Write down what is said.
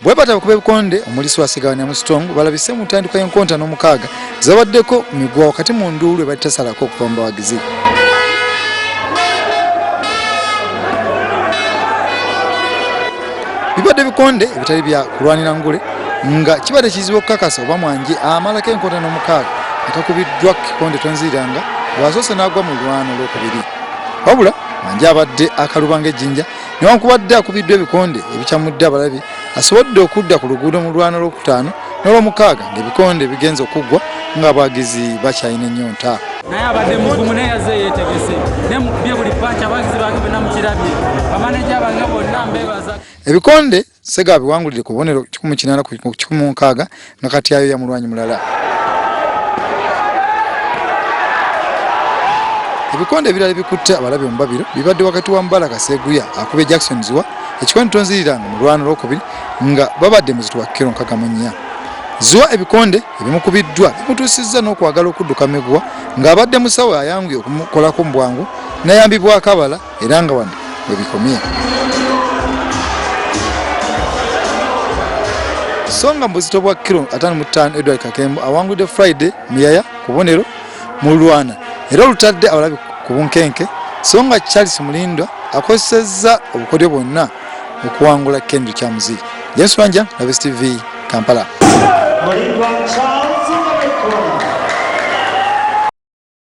bwe bataba kuba ebikonde omulisi wasigabanya mu Strong balabise mu ntandikwa y'enkonta n'omukaaga zabaddeko migwa wakati mu nduulu ebatasalako okuva mu bawagizi. Bibadde bikonde ebitali bya kulwanira ngule nga kibadde kizibu okukakasa oba Mwanje amalako enkonta n'omukaaga atakubiddwa kikonde tonziranga bw'asoose n'agwa mu lwano olwokubiri. Wabula Mwanje abadde akaluba ng'ejjinja newankubadde akubiddwa ebikonde ebikyamudde abalabi asobodde okudda ku luguudo mu lwano olwokutaano n'olwomukaaga ng'ebikonde bigenze okuggwa ng'abawagizi bakyalina ennyonta. Naye abadde mugumu naye yazze yeetegese ne mukubye buli pancha abawagizi baage bonna mukirabye bamaneja bange bonna mbeebaza. Ebikonde Sega biwangulire ku bubonero 18 ku 16 nga kati ayo ya mulwanyi mulala. Ebikonde ebirala bikutte abalabi mu Babiro bibadde wakati wa Mbala Kaseguya akubye Jackson Ziwa ekikonde tonziriranga mu lwano olwokubiri nga babadde muzito wa Kiro Nkagamunya. Ziwa ebikonde ebimukubiddwa bimutuusizza n'okwagala okudduka Meguwa ng'abadde musawo ayanguye okumukolako mu bwangu n'ayambibwa akabala era nga wano we bikomye. Songa mbuzito bwa Kiro 55 Edward Kakembo awangudde Friday Muyaya ku bubonero mu Lwana era olutadde abalabi ku bunkenke Songa Charles Mulindwa akozesezza obukodyo bwonna okuwangula Kendrick Kyamuzi. James Wanja, West TV, Kampala.